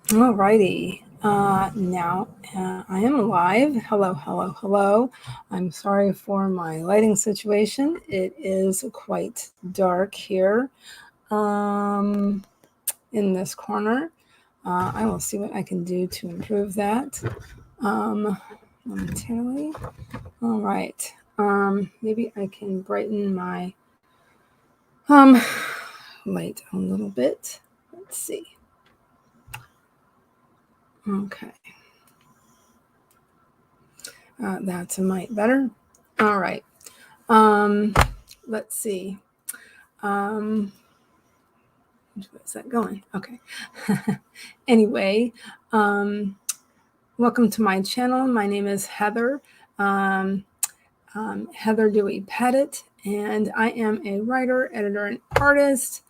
Alrighty. Now I am live. Hello, hello, hello. I'm sorry for my lighting situation. It is quite dark here in this corner. I will see what I can do to improve that momentarily. All right. Maybe I can brighten my light a little bit. Let's see. Okay. That's a mite better. All right. Let's see. Where's that going? Okay. Anyway, welcome to my channel. My name is Heather. Heather Dewey Pettit, and I am a writer, editor, and artist.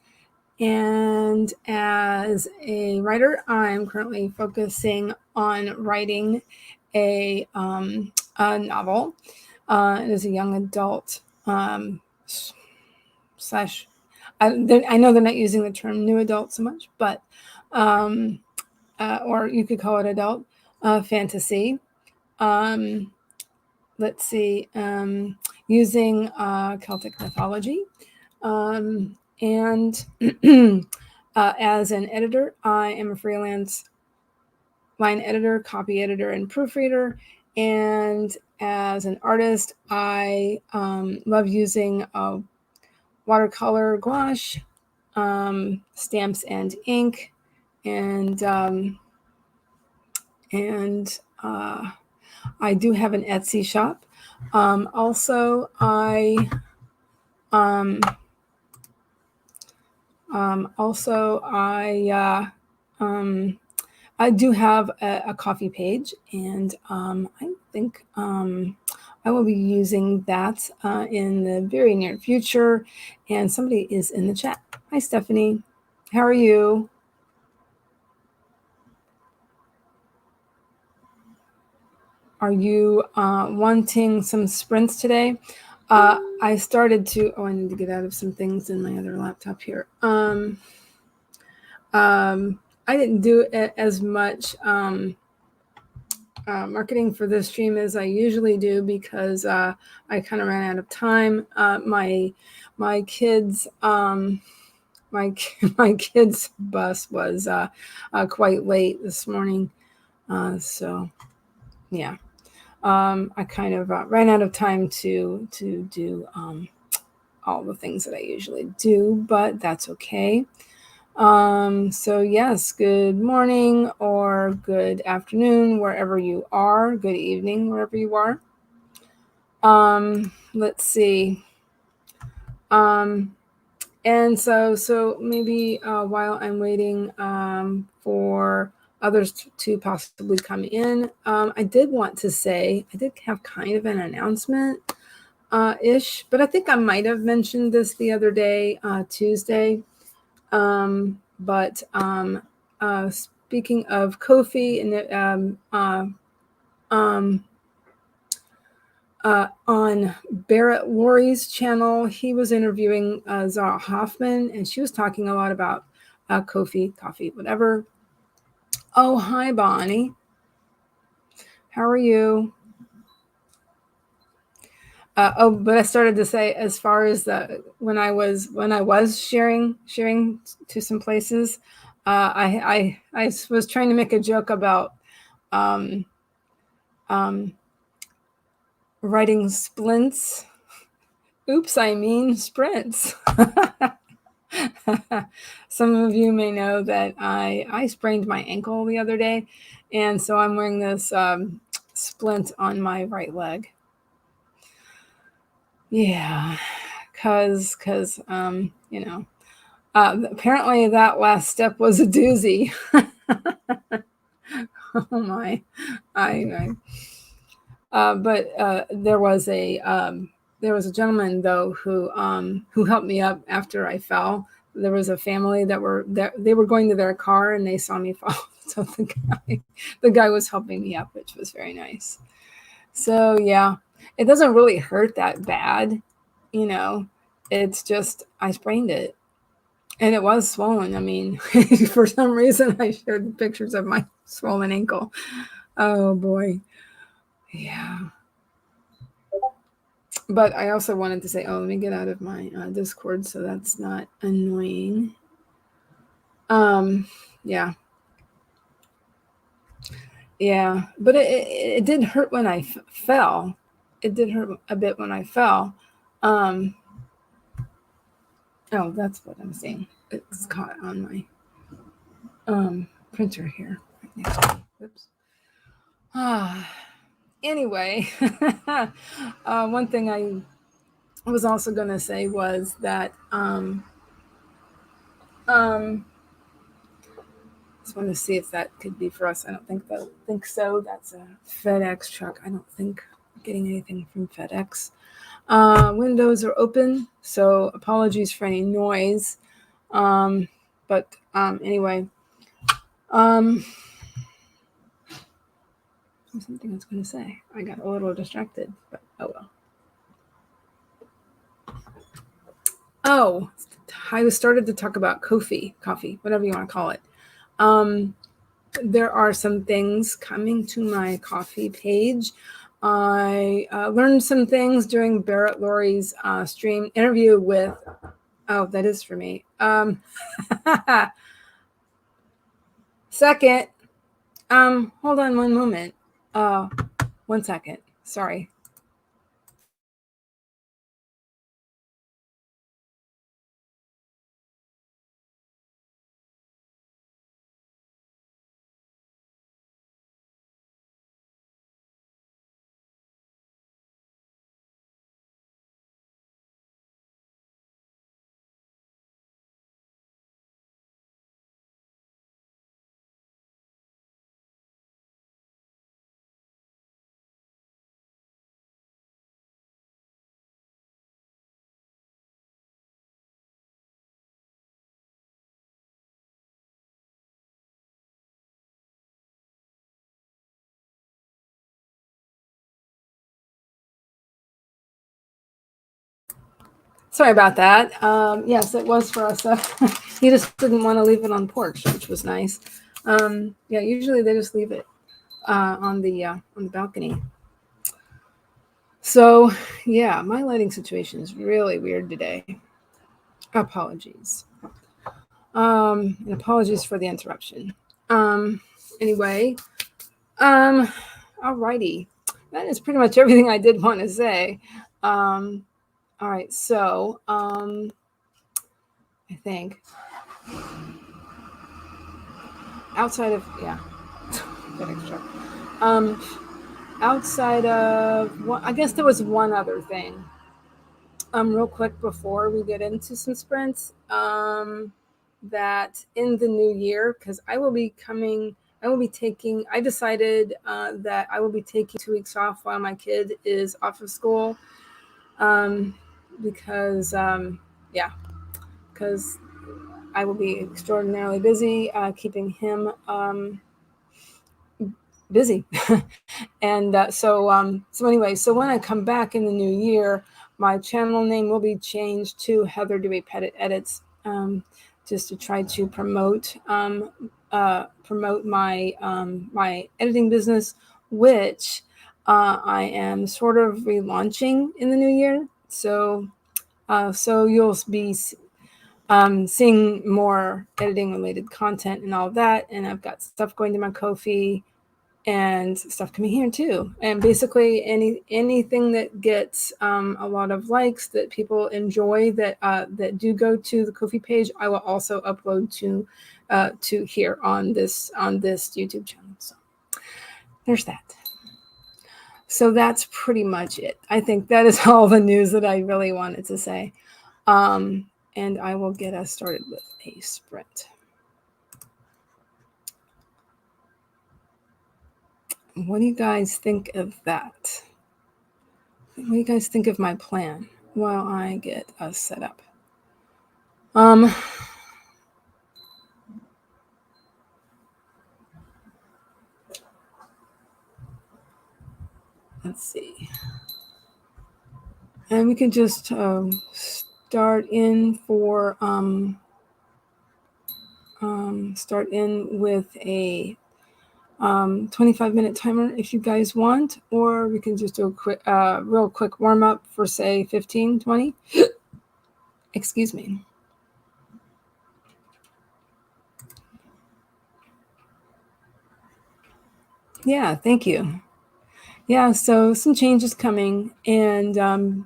And as a writer, I'm currently focusing on writing a novel. It is a young adult slash. I know they're not using the term new adult so much, but or you could call it adult fantasy. Let's see, using Celtic mythology. And as an editor, I am a freelance line editor, copy editor, and proofreader. And as an artist, I love using watercolor, gouache, stamps, and ink, and I do have an Etsy shop. Also, I do have a coffee page, and I think I will be using that in the very near future. And somebody is in the chat. Hi, Stephanie. How are you? Are you wanting some sprints today? I started to. Oh, I need to get out of some things in my other laptop here. I didn't do as much marketing for this stream as I usually do because I kind of ran out of time. My kids my kids bus was quite late this morning, so yeah. I kind of ran out of time to do all the things that I usually do, but that's okay. So yes, good morning or good afternoon, wherever you are. Good evening, wherever you are. Let's see. And so maybe while I'm waiting for others to possibly come in, I did want to say, I did have kind of an announcement ish, but I think I might have mentioned this the other day, Tuesday. But speaking of Kofi, and on Barrett Laurie's channel, he was interviewing Zara Hoffman, and she was talking a lot about Kofi, coffee, whatever. Oh, hi, Bonnie. How are you? But I started to say, as far as when I was sharing to some places, I was trying to make a joke about writing splints. Oops, I mean sprints. Some of you may know that I sprained my ankle the other day, and so I'm wearing this splint on my right leg. Yeah, cause you know, apparently that last step was a doozy. Oh my, but there was a gentleman though who helped me up after I fell. There was a family they were going to their car and they saw me fall. So the guy was helping me up, which was very nice. So yeah, it doesn't really hurt that bad, you know. It's just I sprained it. And it was swollen. I mean, for some reason, I showed pictures of my swollen ankle. Oh boy. Yeah. But I also wanted to say, oh, let me get out of my Discord so that's not annoying. Yeah. Yeah. But it did hurt when I fell. It did hurt a bit when I fell. Oh, that's what I'm saying. It's caught on my printer here. Right next to me. Oops. Anyway, one thing I was also going to say was that just want to see if that could be for us. I don't think so. That's a FedEx truck. I don't think I'm getting anything from FedEx. Windows are open, so apologies for any noise. But anyway, something I was going to say. I got a little distracted, but oh well. Oh, I started to talk about coffee, whatever you want to call it. There are some things coming to my coffee page. I learned some things during Barrett Laurie's stream interview with. Oh, that is for me. Second. Hold on one moment. 1 second. Sorry. Sorry about that. Yes, it was for us. He just didn't want to leave it on porch, which was nice. Yeah, usually they just leave it on the balcony. So yeah, my lighting situation is really weird today. Apologies. And apologies for the interruption. Anyway, alrighty. That is pretty much everything I did want to say. All right, so I think outside of outside of I guess there was one other thing. Real quick before we get into some sprints, that in the new year, because I will be taking. I decided that I will be taking 2 weeks off while my kid is off of school, because because I will be extraordinarily busy keeping him busy. And so anyway, so when I come back in the new year, my channel name will be changed to Heather Dewey Pettit Edits, just to try to promote my my editing business, which I am sort of relaunching in the new year. So so you'll be seeing more editing related content and all that, and I've got stuff going to my Ko-fi and stuff coming here too. And basically anything that gets a lot of likes, that people enjoy, that do go to the Ko-fi page, I will also upload to here on this YouTube channel. So there's that. So that's pretty much it. I think that is all the news that I really wanted to say. And I will get us started with a sprint. What do you guys think of that? What do you guys think of my plan while I get us set up? Let's see. And we can just start in for start in with a 25-minute timer if you guys want, or we can just do a quick, real quick warm up for say 15, 20. Excuse me. Yeah, thank you. Yeah, so some changes coming, and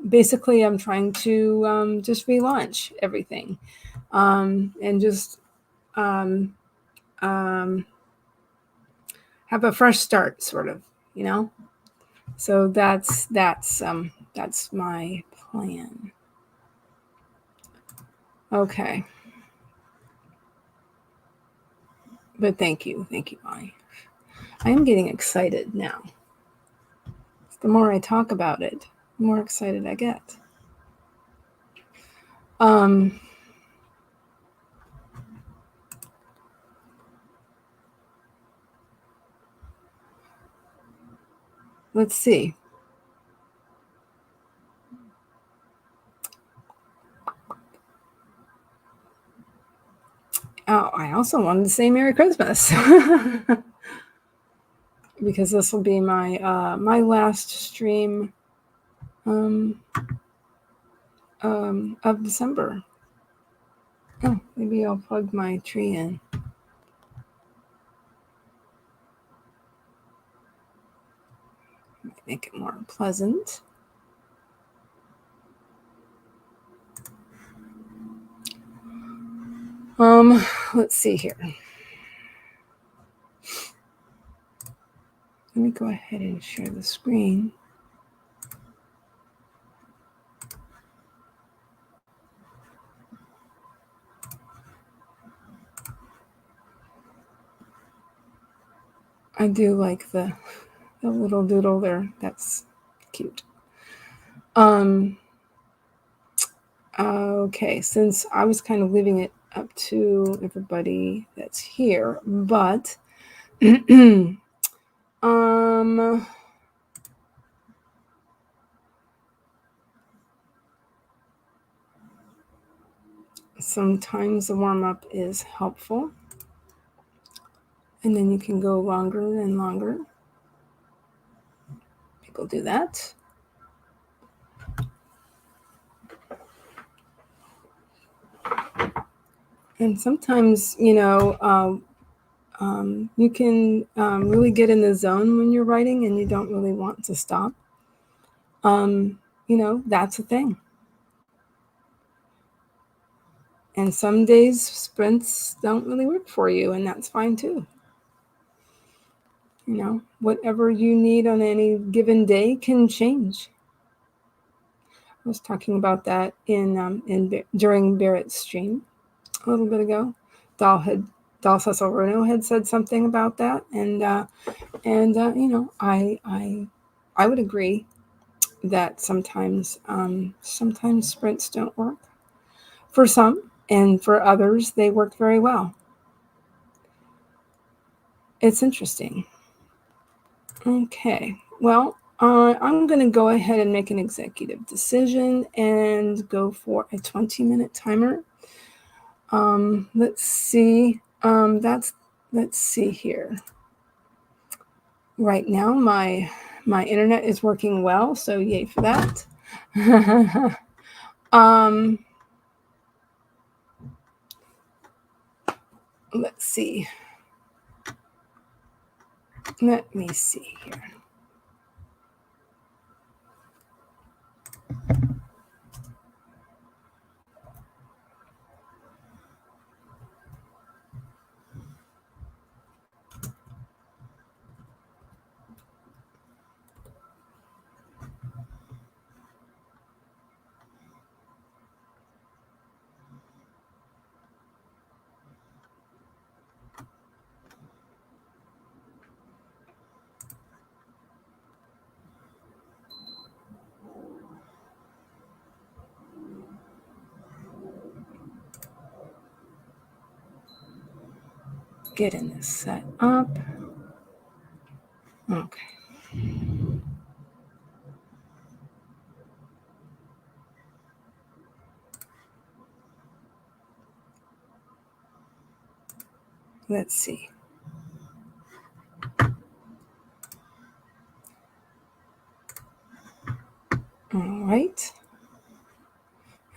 basically, I'm trying to just relaunch everything, and just um, um, have a fresh start, sort of, you know. So that's my plan. Okay, but thank you, Bonnie. I am getting excited now. The more I talk about it, the more excited I get. Um, let's see. Oh, I also wanted to say Merry Christmas because this will be my last stream of December. Oh, maybe I'll plug my tree in. Make it more pleasant. Let's see here. Let me go ahead and share the screen. I do like the little doodle there. That's cute. Okay, since I was kind of leaving it up to everybody that's here, but sometimes the warm-up is helpful, and then you can go longer and longer. People do that. And sometimes, you can really get in the zone when you're writing and you don't really want to stop. That's a thing. And some days sprints don't really work for you, and that's fine too. Whatever you need on any given day can change. I was talking about that during Barrett's stream a little bit ago. Dal Cecil Runo had said something about that, and I would agree that sometimes sprints don't work for some, and for others they work very well. It's interesting. Okay, well, I'm going to go ahead and make an executive decision and go for a 20-minute timer. Let's see. Let's see here. Right now, my internet is working well, so yay for that. Let's see. Let me see here. Getting this set up. Okay. Let's see. All right.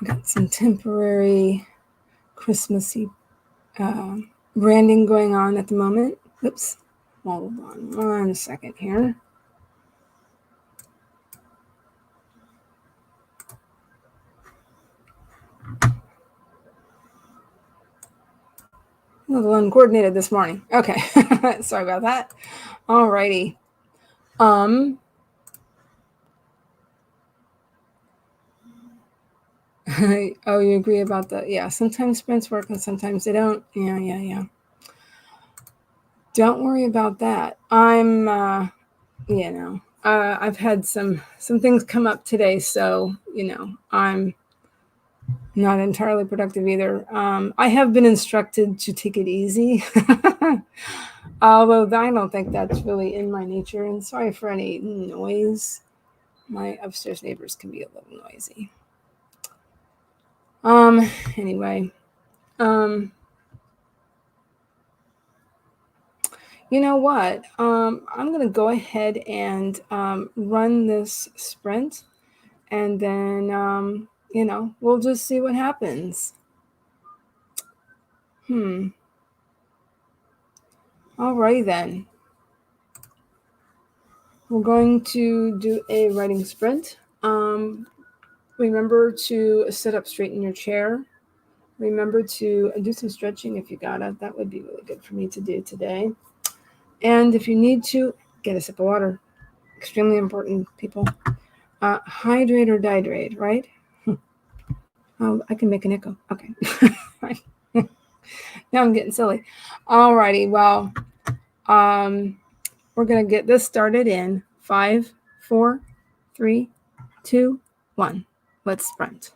I got some temporary Christmassy branding going on at the moment. Oops. Hold on 1 second here. A little uncoordinated this morning. Okay. Sorry about that. All righty. Oh, you agree about that? Yeah. Sometimes sprints work and sometimes they don't. Yeah. Don't worry about that. I've had some things come up today, so I'm not entirely productive either. I have been instructed to take it easy, although I don't think that's really in my nature. And sorry for any noise. My upstairs neighbors can be a little noisy. Anyway, you know what? I'm gonna go ahead and run this sprint, and then we'll just see what happens. Alrighty then. We're going to do a writing sprint. Remember to sit up straight in your chair. Remember to do some stretching if you got it. That would be really good for me to do today. And if you need to, get a sip of water. Extremely important, people. Hydrate or dihydrate, right? Oh, I can make an echo. Okay. Now I'm getting silly. Alrighty. Well, we're going to get this started in 5, 4, 3, 2, 1. Let's sprint.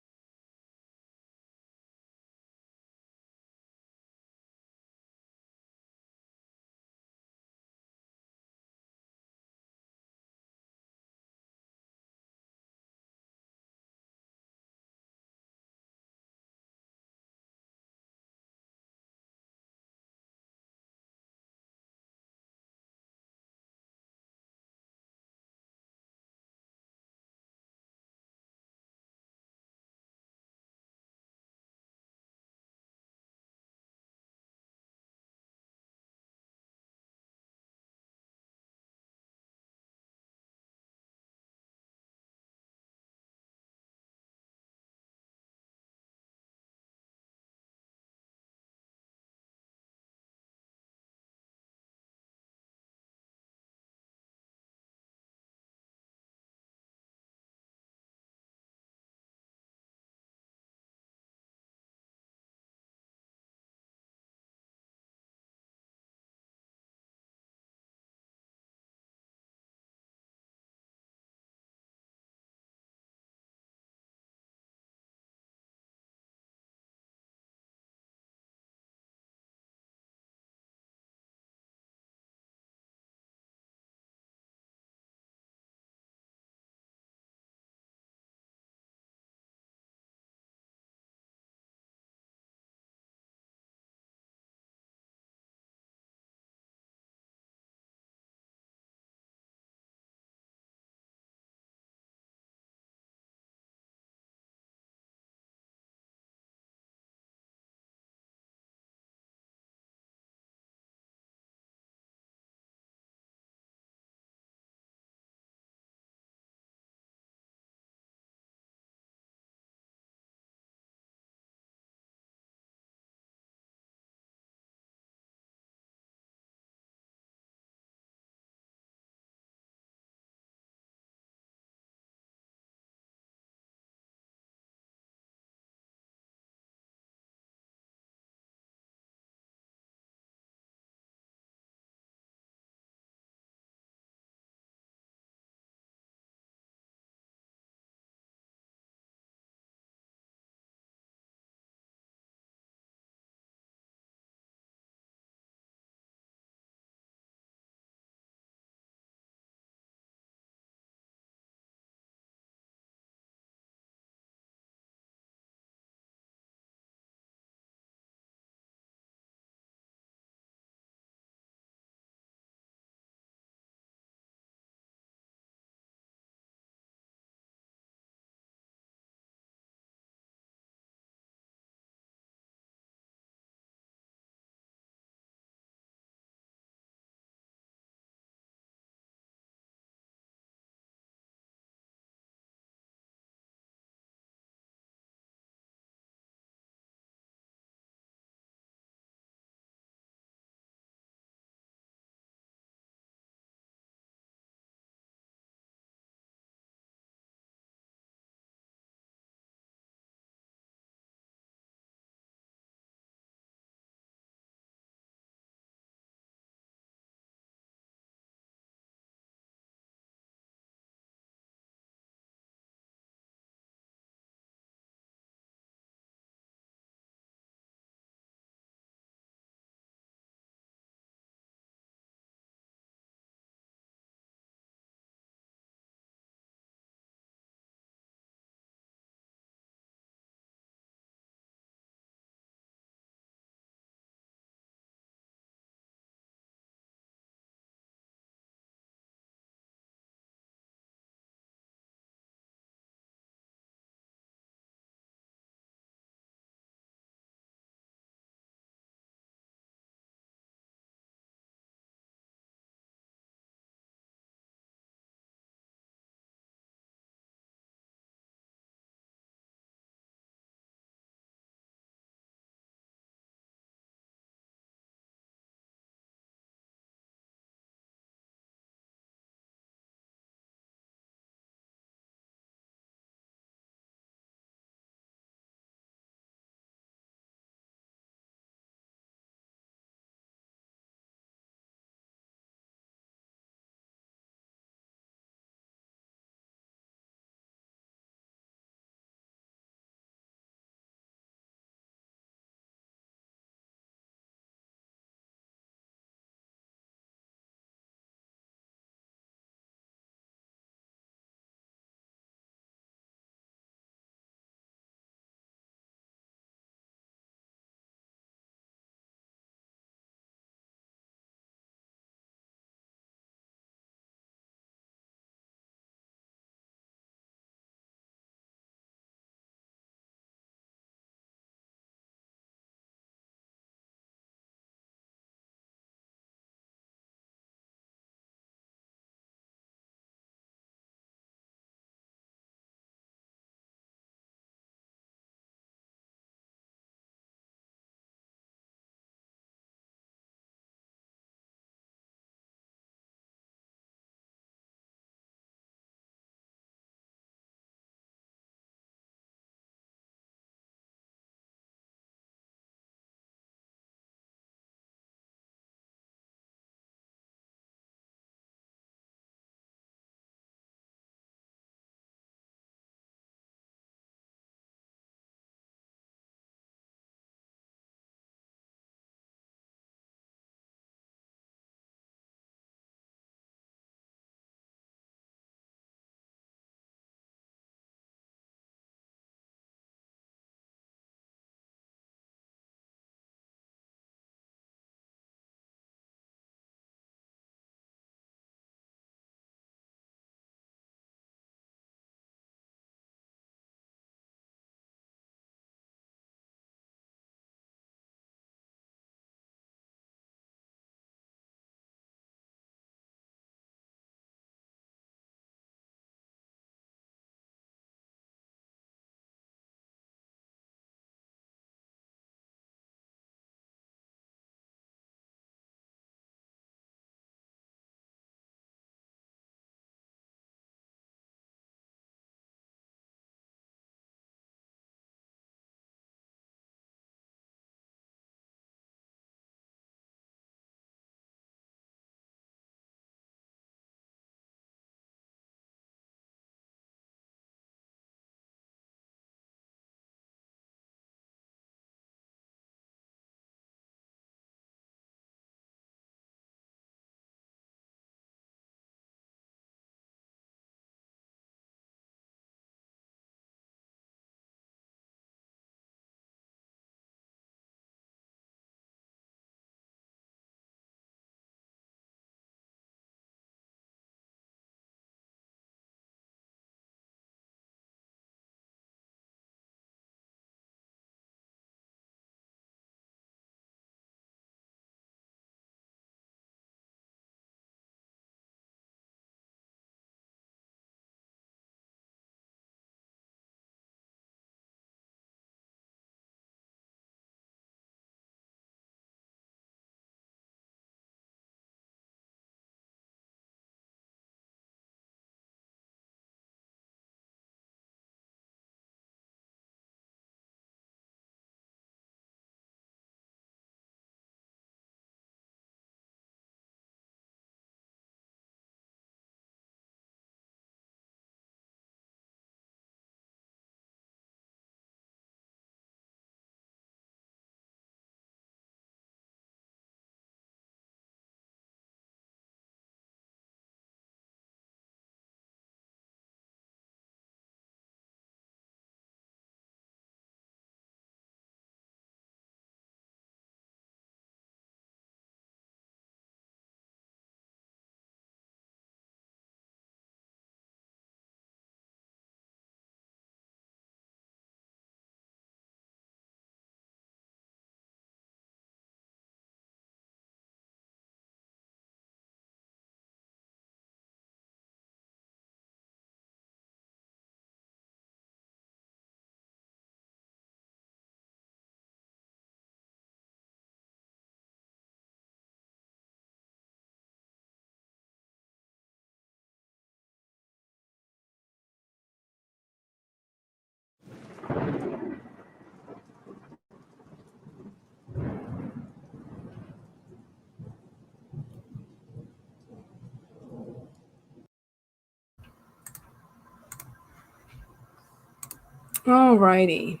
Alrighty.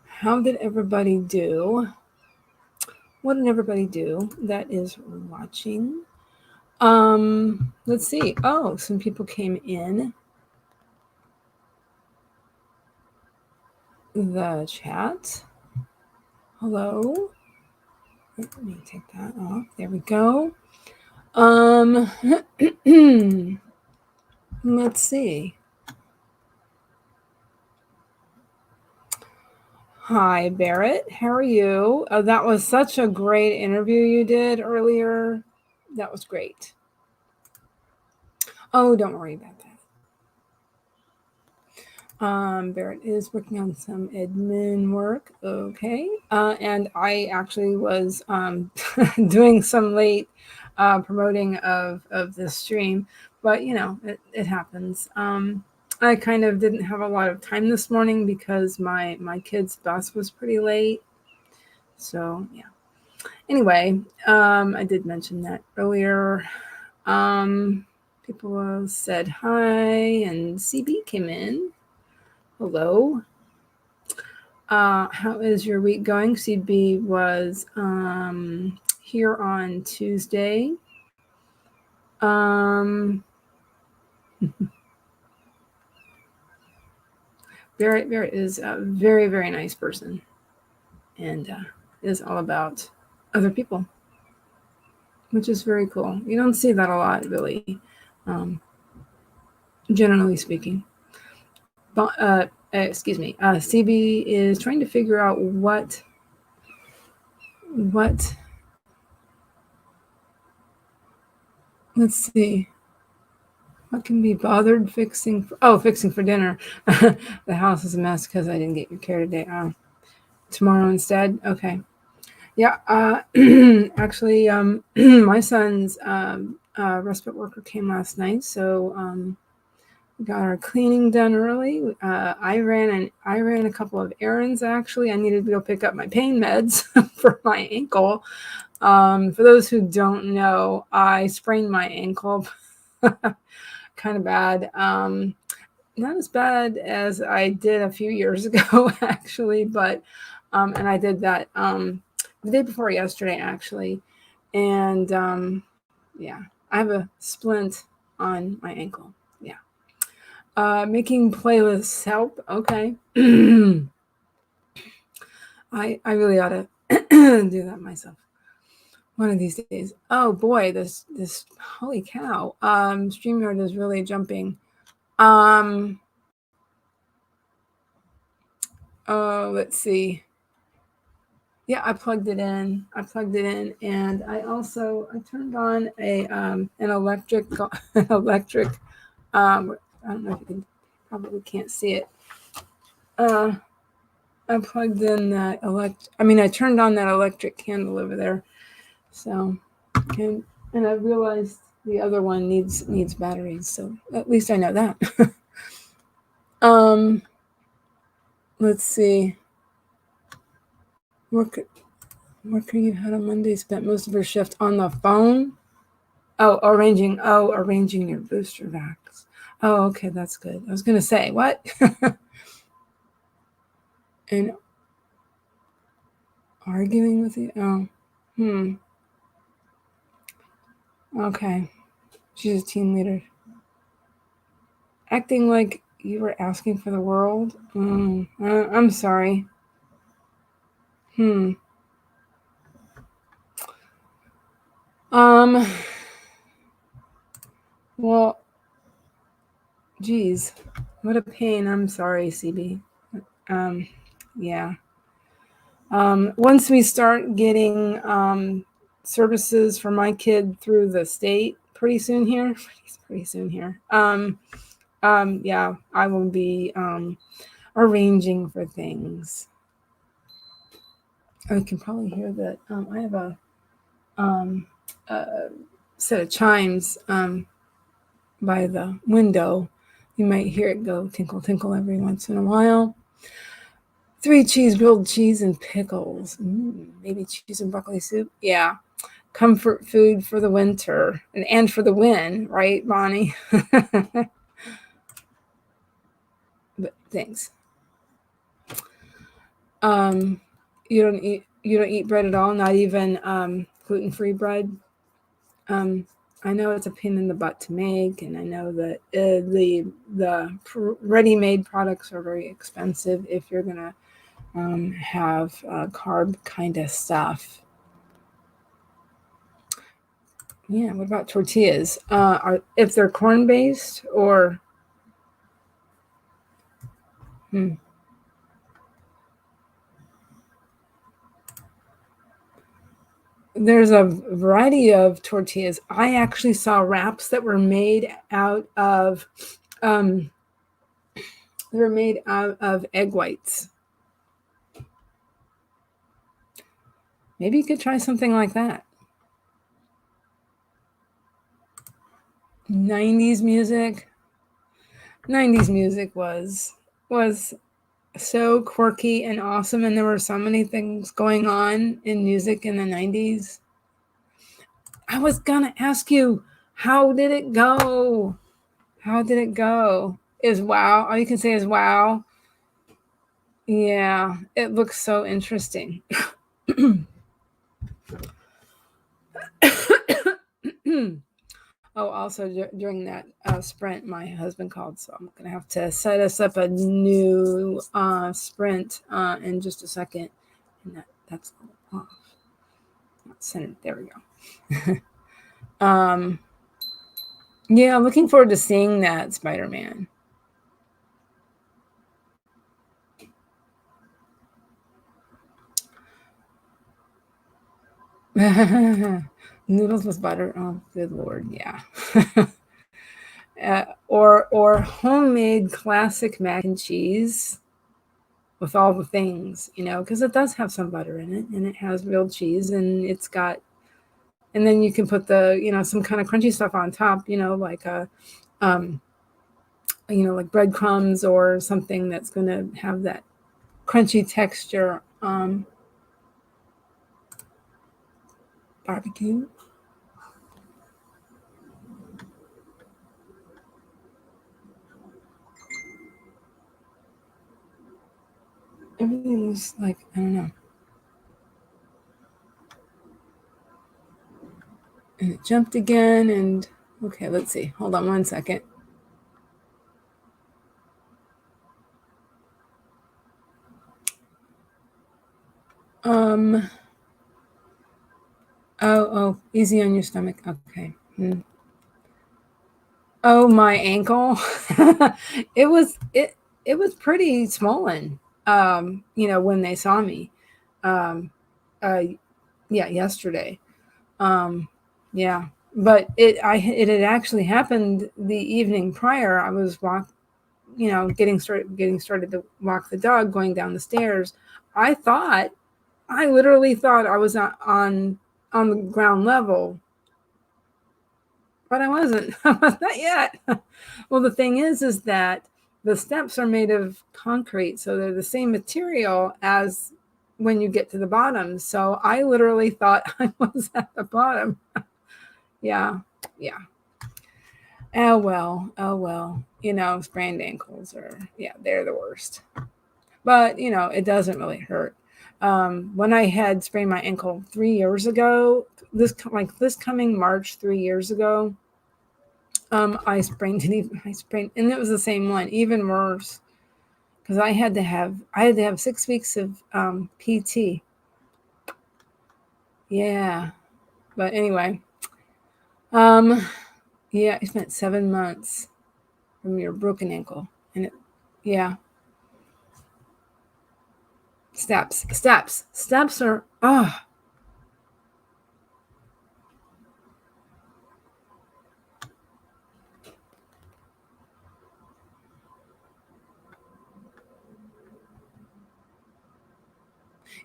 How did everybody do? What did everybody do that is watching? Let's see. Oh, some people came in the chat. Hello. Let me take that off. There we go. Let's see. Hi, Barrett. How are you? That was such a great interview you did earlier. That was great. Oh, don't worry about that. Barrett is working on some admin work. Okay. And I actually was doing some late promoting of this stream, but you know, it happens. I kind of didn't have a lot of time this morning because my kid's bus was pretty late. So yeah. Anyway, I did mention that earlier. People said hi, and CB came in. Hello. How is your week going? CB was here on Tuesday. Barrett is a very, very nice person and is all about other people, which is very cool. You don't see that a lot, really, generally speaking. But, excuse me. CB is trying to figure out what let's see. What can be bothered fixing? Fixing for dinner. The house is a mess because I didn't get your care today. Tomorrow instead. Okay. Yeah. Actually, my son's respite worker came last night, so we got our cleaning done early. I ran a couple of errands. Actually, I needed to go pick up my pain meds for my ankle. For those who don't know, I sprained my ankle. Kind of bad. Not as bad as I did a few years ago, actually, but and I did that the day before yesterday, actually, and yeah, I have a splint on my ankle. Yeah, making playlists help. Okay, I really ought to do that myself one of these days. Oh boy, this holy cow! StreamYard is really jumping. Oh, let's see. Yeah, I plugged it in, and I turned on an electric an electric. I don't know if you can, probably can't see it. I plugged in that I turned on that electric candle over there. So, and I realized the other one needs batteries. So at least I know that. Let's see. Worker you had on Monday spent most of her shift on the phone. Arranging your booster vax. Oh, okay, that's good. I was gonna say what? And arguing with you? Oh, okay. She's a team leader. Acting like you were asking for the world. I'm sorry. Well, geez, what a pain. I'm sorry, CB. Yeah. Once we start getting services for my kid through the state pretty soon here, yeah, I will be arranging for things. I can probably hear that. I have a set of chimes by the window. You might hear it go tinkle, tinkle every once in a while. 3 cheese, grilled cheese, and pickles. Maybe cheese and broccoli soup. Yeah. Comfort food for the winter and for the win, right, Bonnie? But thanks. You don't eat bread at all, not even gluten-free bread. I know it's a pain in the butt to make, and I know that the ready-made products are very expensive if you're gonna have carb kind of stuff. Yeah. What about tortillas? If they're corn based or there's a variety of tortillas. I actually saw wraps that were made out of egg whites. Maybe you could try something like that. 90s music. 90s music was so quirky and awesome, and there were so many things going on in music in the 90s. I was gonna ask you, how did it go? How did it go? Is wow, all you can say is wow. Yeah, it looks so interesting. Oh, also during that sprint, my husband called, so I'm gonna have to set us up a new sprint in just a second. And that's off. Not centered. There we go. Yeah, I'm looking forward to seeing that Spider-Man. Noodles with butter. Oh, good lord, yeah. Or homemade classic mac and cheese with all the things, because it does have some butter in it, and it has real cheese, and it's got, and then you can put some kind of crunchy stuff on top, like like breadcrumbs or something that's going to have that crunchy texture. Barbecue. Everything was like, I don't know. And it jumped again, and okay, let's see. Hold on one second. Um. Oh, easy on your stomach. Okay. Oh, my ankle. It was pretty swollen. When they saw me. Um. Yeah, yesterday. Yeah, but it had actually happened the evening prior. I was getting started to walk the dog, going down the stairs. I literally thought I was on the ground level, but I wasn't. I was not yet. Well, the thing is that the steps are made of concrete, so they're the same material as when you get to the bottom. So I literally thought I was at the bottom. Yeah, yeah. Oh well, oh well. Sprained ankles they're the worst. But it doesn't really hurt. When I had sprained my ankle 3 years ago, this coming March 3 years ago, I sprained it. And it was the same one, even worse, because I had to have 6 weeks of PT. Yeah, but anyway, yeah, I spent 7 months from your broken ankle, and yeah, steps are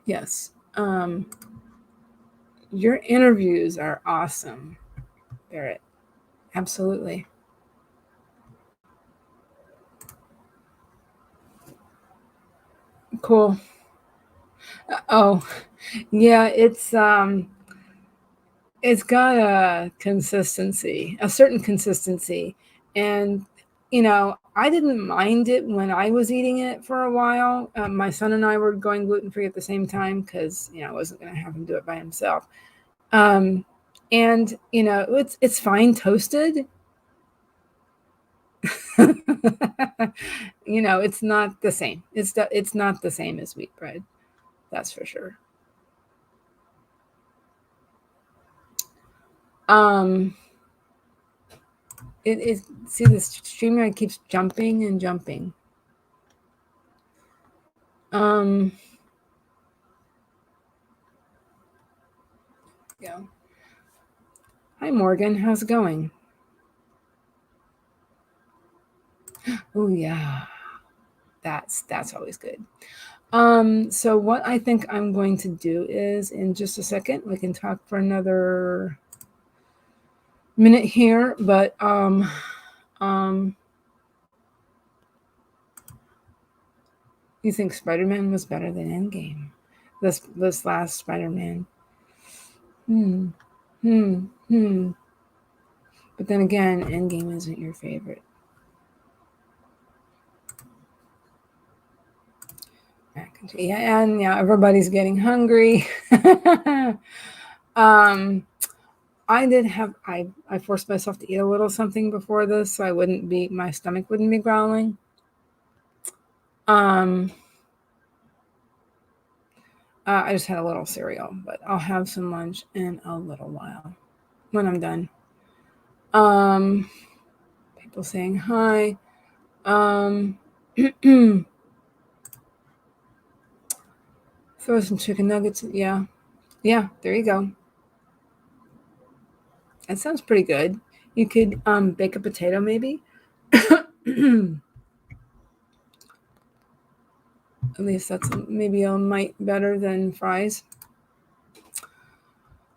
yes. Your interviews are awesome, Barrett. Absolutely. Cool. Oh, yeah, it's got a consistency, a certain consistency. And, I didn't mind it when I was eating it for a while. My son and I were going gluten free at the same time because, I wasn't going to have him do it by himself. Um, and, it's fine toasted. It's not the same. It's not the same as wheat bread. That's for sure. Um, it is. See, the StreamYard keeps jumping and jumping. Um, yeah. Hi, Morgan. How's it going? Oh yeah, that's always good. So what I think I'm going to do is in just a second we can talk for another minute here, but um, you think Spider-Man was better than Endgame? This last Spider-Man. Hmm. Hmm. Hmm. But then again, Endgame isn't your favorite. Yeah, and yeah, everybody's getting hungry. um, I forced myself to eat a little something before this, so my stomach wouldn't be growling. Um, I just had a little cereal, but I'll have some lunch in a little while when I'm done. Um, People saying hi. Um, throw some chicken nuggets. Yeah, yeah. There you go. That sounds pretty good. You could bake a potato maybe. At least that's maybe a mite better than fries.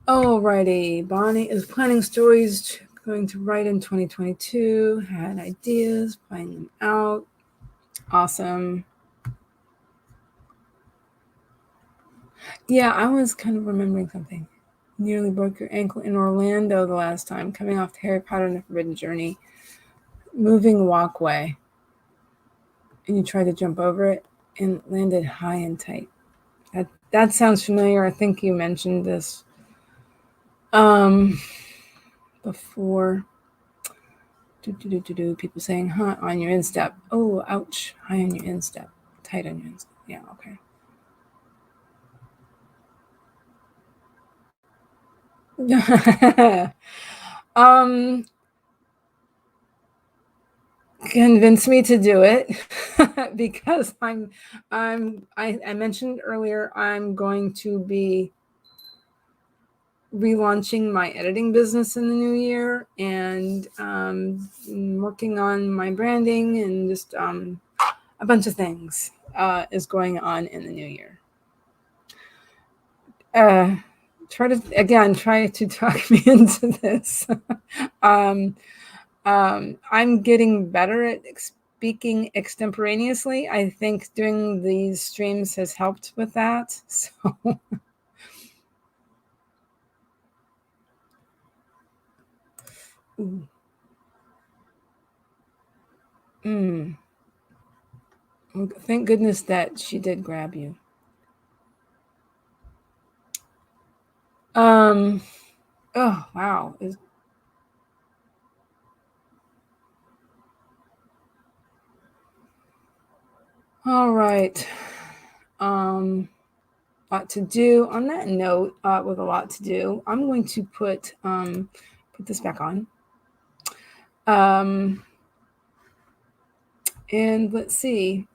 Alrighty, Bonnie is planning stories going to write in 2022. Had ideas, planning them out. Awesome. Yeah, I was kind of remembering something. Nearly broke your ankle in Orlando the last time, coming off the Harry Potter and the Forbidden Journey. Moving walkway. And you tried to jump over it and landed high and tight. That sounds familiar. I think you mentioned this um before. People saying huh on your instep. Oh, ouch. High on your instep. Tight on your instep. Yeah, okay. um Convince me to do it because I mentioned earlier I'm going to be relaunching my editing business in the new year and working on my branding and just a bunch of things is going on in the new year. Uh, try to talk me into this. um, I'm getting better at speaking extemporaneously. I think doing these streams has helped with that. So, mm, thank goodness that she did grab you. Um, oh wow. All right. Um, lot to do. On that note, with a lot to do, I'm going to put this back on. Um, and let's see.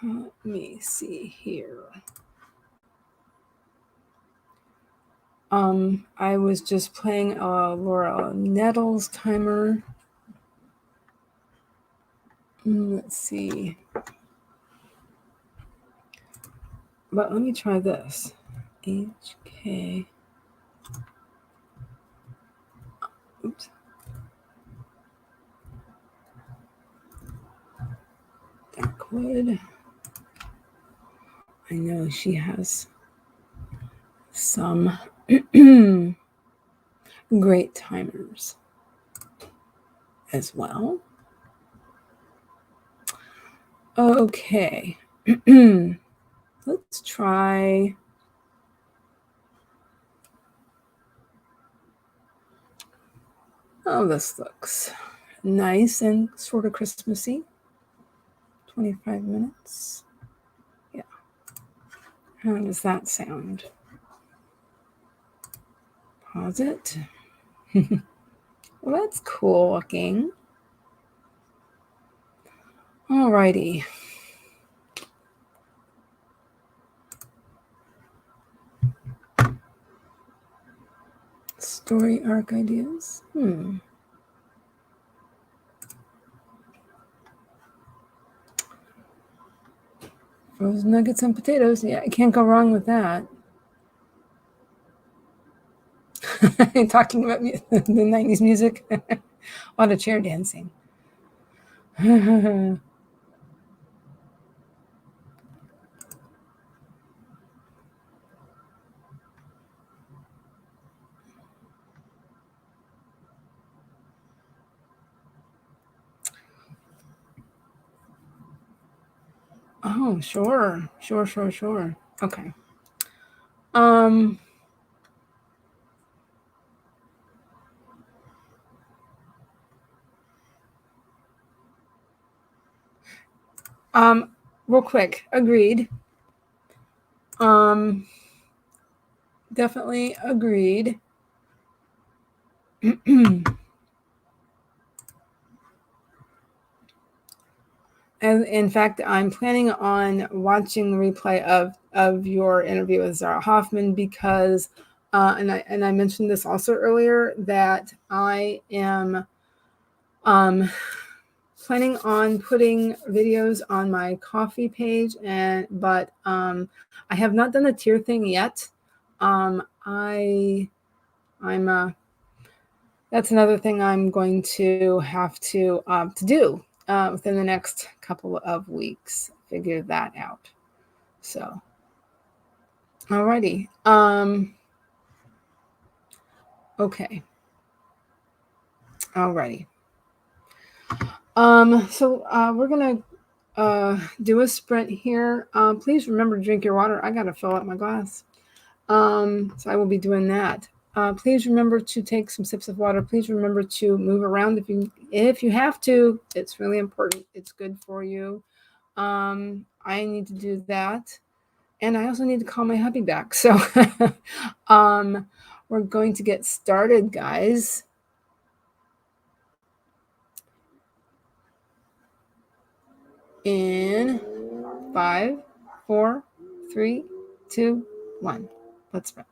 Let me see here. I was just playing Laura Nettles timer. Let's see. But let me try this. HK. Oops. would. I know she has some great timers as well. Okay. Let's try. Oh, this looks nice and sort of Christmassy. 25 minutes. Yeah. How does that sound? Pause it. Well, that's cool looking. Alrighty. Story arc ideas. Frozen nuggets and potatoes. Yeah, I can't go wrong with that. Talking about the 90s music. A lot of chair dancing. Oh, sure. Sure. Okay. Real quick. Agreed. Definitely agreed. And in fact, I'm planning on watching the replay of your interview with Zara Hoffman because, and I mentioned this also earlier, that I am planning on putting videos on my coffee page, but I have not done the tier thing yet. That's another thing I'm going to have to do within the next couple of weeks. Figure that out. So, alrighty. Okay. Alrighty. So we're gonna do a sprint here. Please remember to drink your water. I gotta fill up my glass. So I will be doing that. Please remember to take some sips of water. Please remember to move around if you have to. It's really important. It's good for you. I need to do that. And I also need to call my hubby back. So we're going to get started, guys. In 5, 4, 3, 2, 1. Let's run.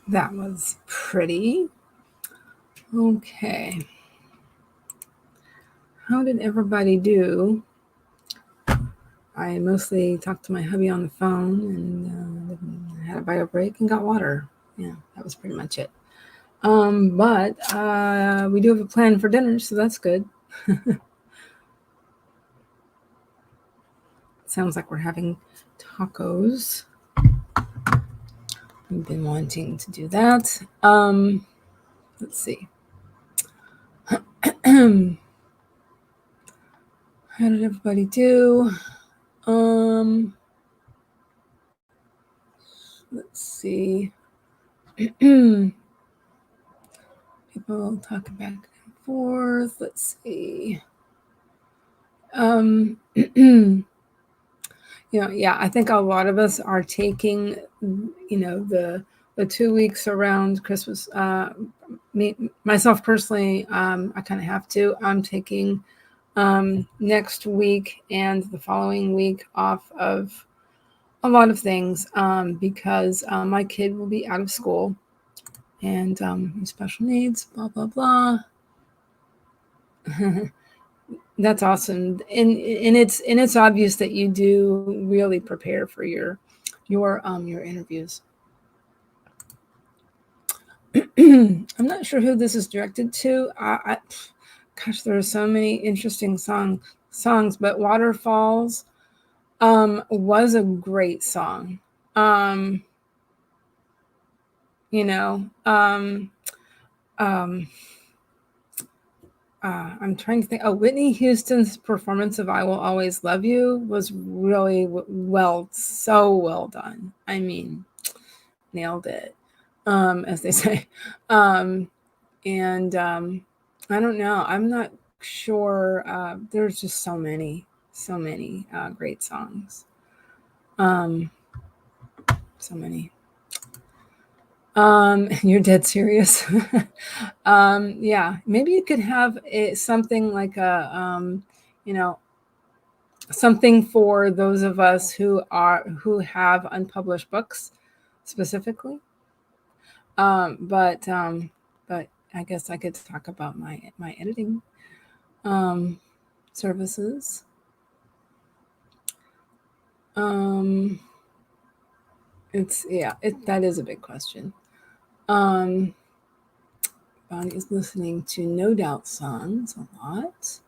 That was pretty. Okay. How did everybody do? I mostly talked to my hubby on the phone and had a bio break and got water. Yeah, that was pretty much it. But we do have a plan for dinner, so that's good. Sounds like we're having tacos. We've been wanting to do that. Let's see. How did everybody do? Let's see. People talk back and forth. Let's see. Yeah, I think a lot of us are taking, the 2 weeks around Christmas. Myself personally, I kind of have to. I'm taking next week and the following week off of a lot of things because my kid will be out of school and special needs, blah, blah, blah. That's awesome. And it's obvious that you do really prepare for your interviews. I'm not sure who this is directed to. Gosh, there are so many interesting songs, but Waterfalls was a great song. You know, I'm trying to think. Oh, Whitney Houston's performance of "I Will Always Love You" was really so well done. I mean, nailed it, as they say. And I don't know. I'm not sure. There's just so many great songs. So many. You're dead serious. Yeah, maybe you could have something like something for those of us who have unpublished books specifically. But I guess I could talk about my editing services. That is a big question. Bonnie is listening to No Doubt songs a lot.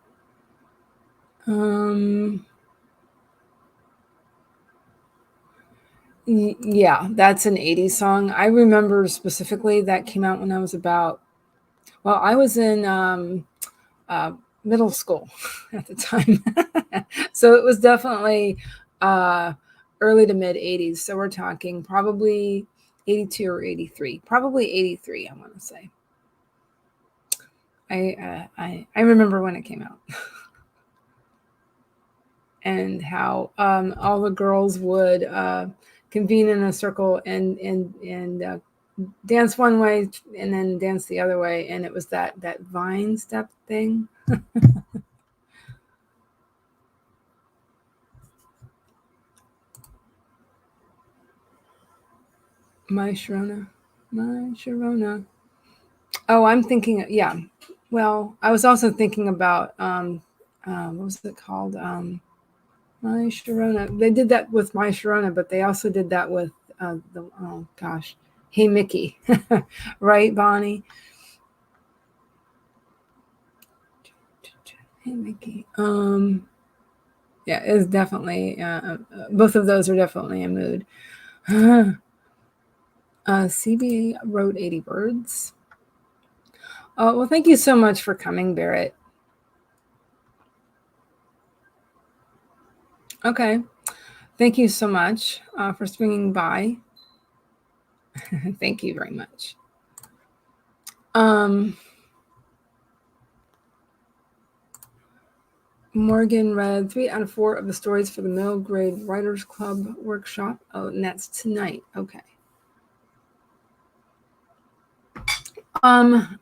Yeah, that's an 80s song. I remember specifically that came out when I was I was in middle school at the time. So it was definitely early to mid 80s. So we're talking probably 82 or 83. Probably 83, I want to say. I remember when it came out. And how all the girls would convene in a circle and dance one way and then dance the other way, and it was that vine step thing. My Sharona. Oh, I'm thinking, yeah. Well, I was also thinking about what was it called? My Sharona. They did that with My Sharona, but they also did that with Hey Mickey, right, Bonnie? Hey Mickey. Yeah, it's definitely both of those are definitely a mood. CBA wrote 80 Birds. Well, thank you so much for coming, Barrett. Okay. Thank you so much for swinging by. Thank you very much. Morgan read 3 out of 4 of the stories for the middle grade writers club workshop. Oh, and that's tonight. Okay. When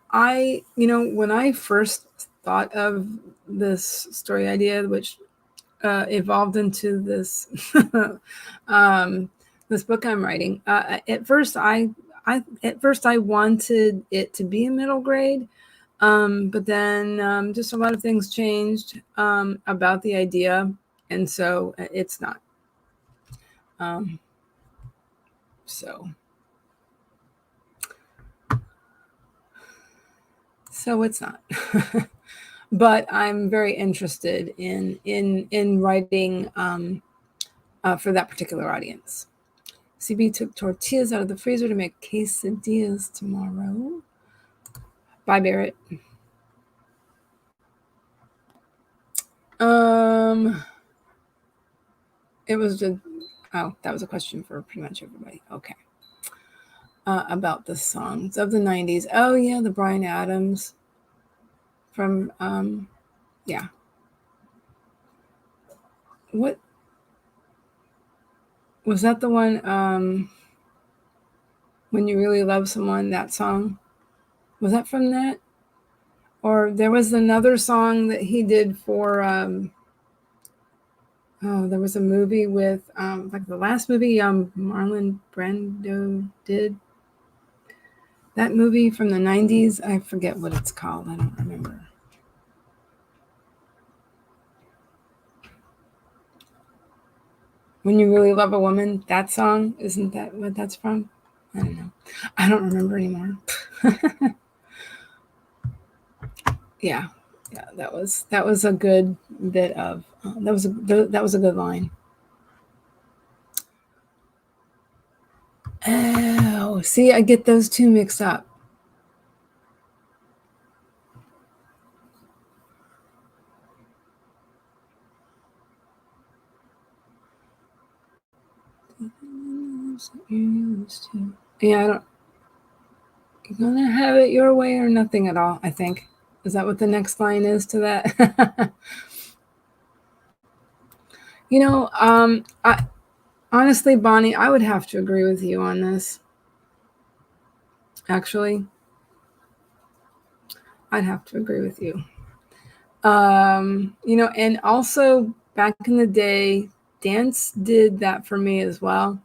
I first thought of this story idea, which evolved into this this book I'm writing, at first I at first I wanted it to be a middle grade, but then just a lot of things changed about the idea, and so it's not. So it's not. But I'm very interested in writing for that particular audience. CB took tortillas out of the freezer to make quesadillas tomorrow. Bye, Barrett. It was just, that was a question for pretty much everybody. Okay. About the songs of the 90s. Oh, yeah, the Bryan Adams from, yeah. What? Was that the one, When You Really Love Someone, that song? Was that from that? Or there was another song that he did for, there was a movie with, like the last movie Marlon Brando did. That movie from the 90s, I forget what it's called. I don't remember. When You Really Love a Woman, that song, isn't that what that's from? I don't know. I don't remember anymore. Yeah, that was a good bit of that was a good line. Oh, see, I get those two mixed up. Yeah, I don't. You're gonna have it your way or nothing at all, I think. Is that what the next line is to that? I honestly, Bonnie, I would have to agree with you on this. Actually, I'd have to agree with you. And also back in the day, dance did that for me as well.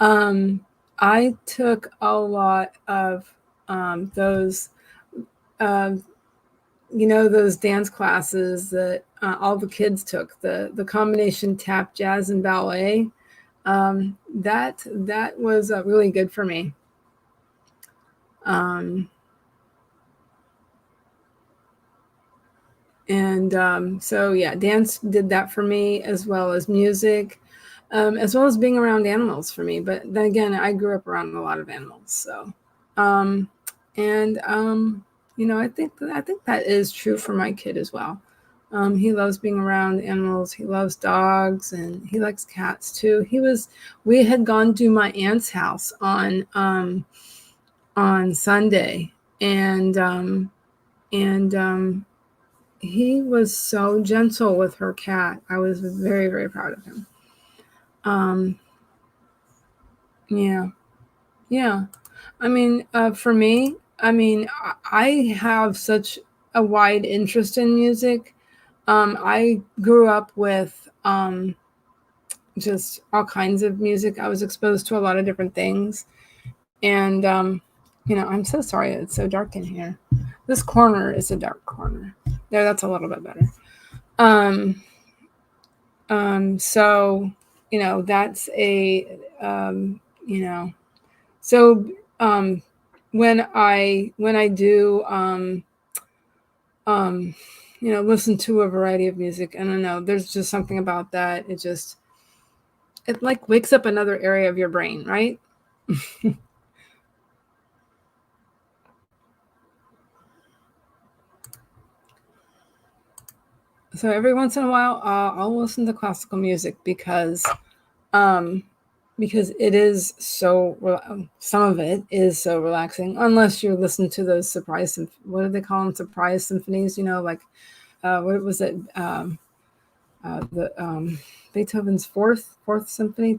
I took a lot of those, uh, those dance classes that all the kids took, the combination tap, jazz, and ballet. That was really good for me. And so, yeah, dance did that for me, as well as music, as well as being around animals for me. But then again, I grew up around a lot of animals. So, and I think that is true for my kid as well. He loves being around animals. He loves dogs, and he likes cats too. We had gone to my aunt's house on Sunday, and he was so gentle with her cat. I was very, very proud of him. Yeah. Yeah. I mean, for me, I have such a wide interest in music. I grew up with just all kinds of music. I was exposed to a lot of different things. And, I'm so sorry it's so dark in here. This corner is a dark corner. There, that's a little bit better. So, that's so when I do, listen to a variety of music, I don't know, there's just something about that. It like wakes up another area of your brain, right? So every once in a while, I'll listen to classical music because it is some of it is so relaxing, unless you listen to those what do they call them, surprise symphonies, like what was it, the Beethoven's fourth symphony.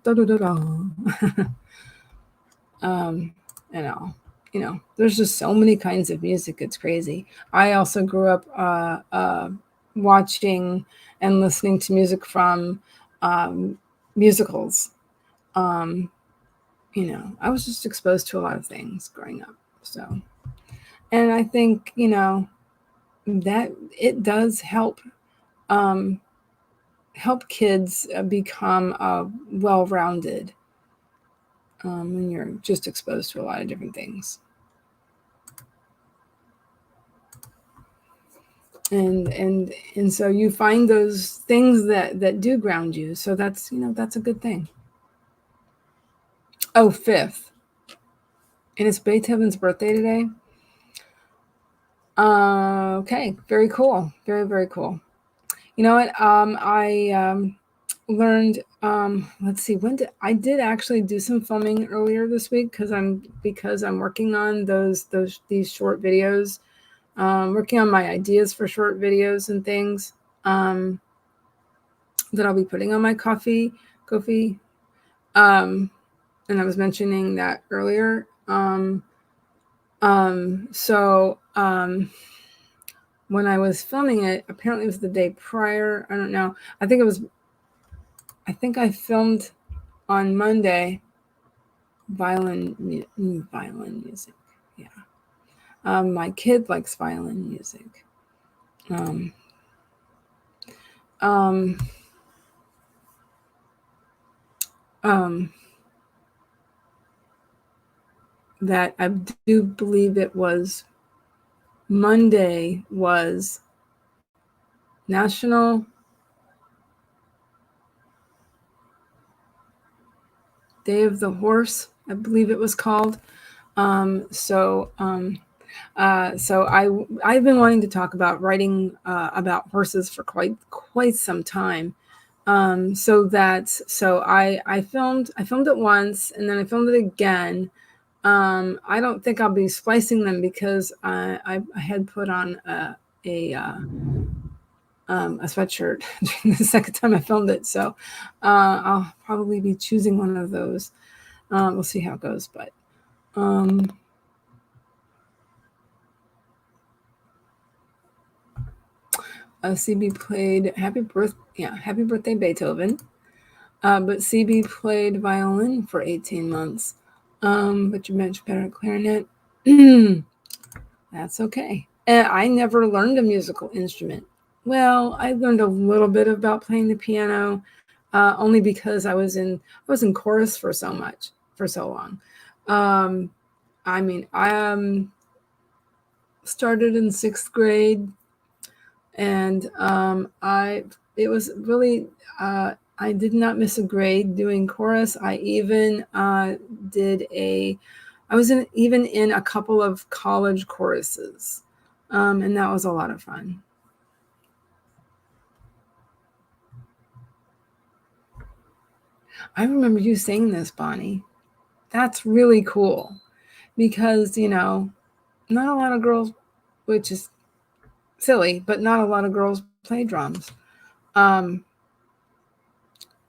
There's just so many kinds of music, it's crazy. I also grew up watching and listening to music from musicals. I was just exposed to a lot of things growing up. So, and I think, that it does help kids become well-rounded when you're just exposed to a lot of different things. And so you find those things that do ground you. So that's a good thing. Oh, 5th. And it's Beethoven's birthday today. Okay, very cool. Very, very cool. You know what? I learned. Let's see. I did actually do some filming earlier this week because I'm working on these short videos. Working on my ideas for short videos and things that I'll be putting on my Ko-fi. And I was mentioning that earlier. So when I was filming it, apparently it was the day prior. I don't know. I think I filmed on Monday violin music. Yeah. My kid likes violin music. That I do believe it was Monday was National Day of the Horse, I believe it was called. So I've been wanting to talk about writing about horses for quite some time. So I filmed it once, and then I filmed it again. I don't think I'll be splicing them because I had put on a sweatshirt the second time I filmed it. So I'll probably be choosing one of those. We'll see how it goes, but CB played Happy Birthday Beethoven. But CB played violin for 18 months. But you're much better at clarinet. That's okay. And I never learned a musical instrument. Well, I learned a little bit about playing the piano, only because I was in chorus for so long. I started in 6th grade, and it was really I did not miss a grade doing chorus. I even I was even in a couple of college choruses, and that was a lot of fun. I remember you saying this, Bonnie. That's really cool because, not a lot of girls, which is silly, but not a lot of girls play drums. Yeah,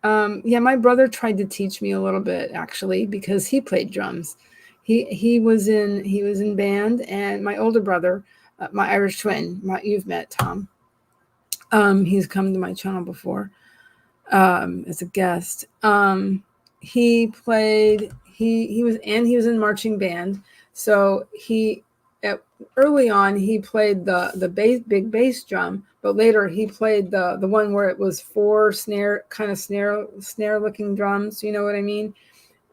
my brother tried to teach me a little bit actually because he played drums. He was in band, and my older brother, my Irish twin, you've met Tom. He's come to my channel before as a guest. He played. He was in marching band. So early on he played the big bass drum, but later he played the one where it was 4 snare looking drums. You know what I mean?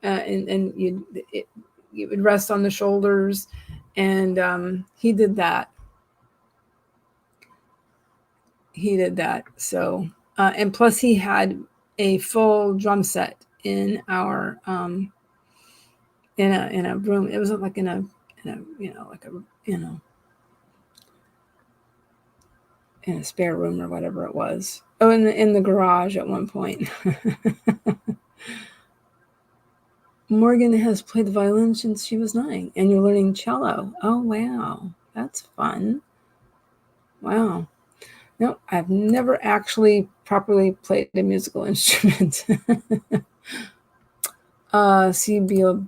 And you would rest on the shoulders, and he did that. So and plus he had a full drum set in our in a room. It was like in a in a spare room or whatever it was. Oh, in the garage at one point. Morgan has played the violin since she was 9, and you're learning cello. Oh, wow. That's fun. Wow. No, I've never actually properly played a musical instrument. CB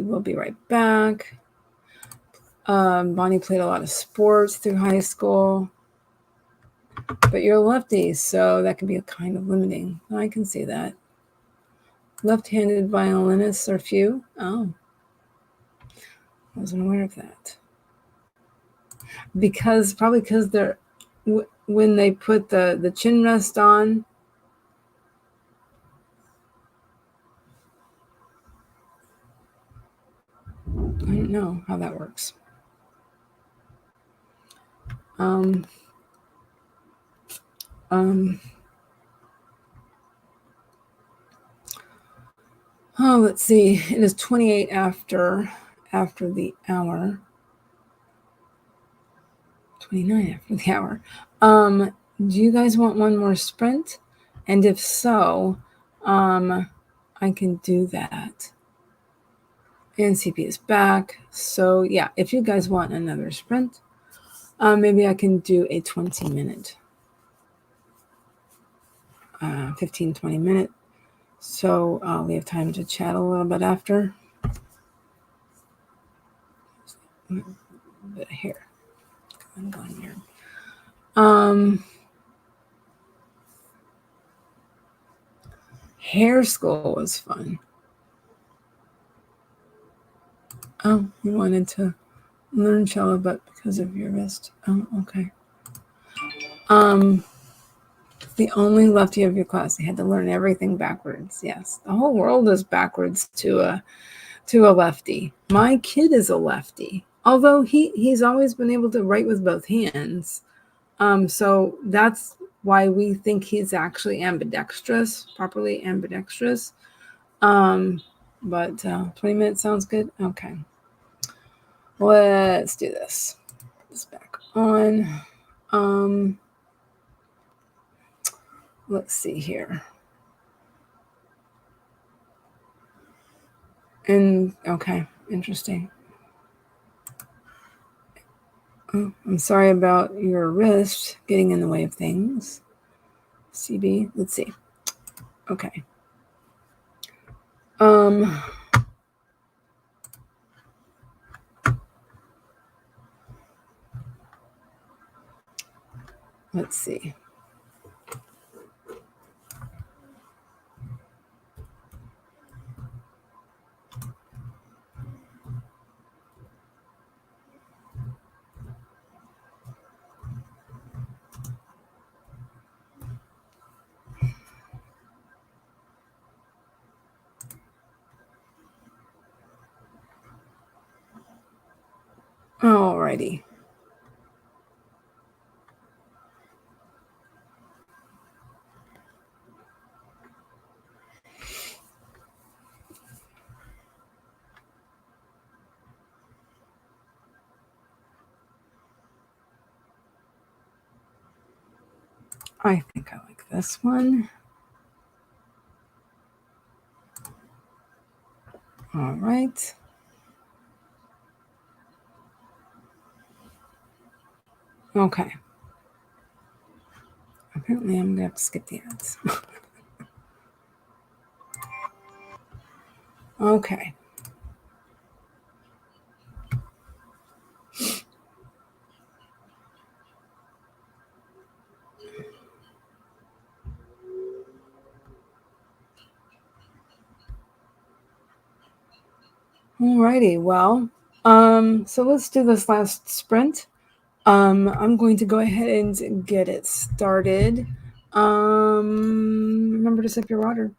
will be right back. Bonnie played a lot of sports through high school. But you're a lefty, so that can be kind of limiting. I can see that. Left-handed violinists are few. Oh, wasn't aware of that. Probably because they're when they put the chin rest on. I don't know how that works. Oh, let's see. It is 28 after the hour. 29 after the hour. Do you guys want one more sprint? And if so, I can do that. And CP is back. So yeah, if you guys want another sprint, maybe I can do a 20-minute, 15, 20-minute. So we have time to chat a little bit after. A bit of hair. Come on here. Hair school was fun. Oh, you wanted to learn cello, but because of your wrist. Oh, okay. The only lefty of your class. They had to learn everything backwards. Yes, the whole world is backwards to a lefty. My kid is a lefty, although he's always been able to write with both hands. So that's why we think he's actually ambidextrous, properly ambidextrous. But 20 minutes sounds good. Okay. Let's do this. Put this back on. Let's see here. And okay, interesting. Oh, I'm sorry about your wrist getting in the way of things. CB, let's see. Okay. Let's see. Alrighty. I think I like this one. All right. Okay. Apparently, I'm going to have to skip the ads. Okay. Alrighty. Well, so let's do this last sprint. I'm going to go ahead and get it started. Remember to sip your water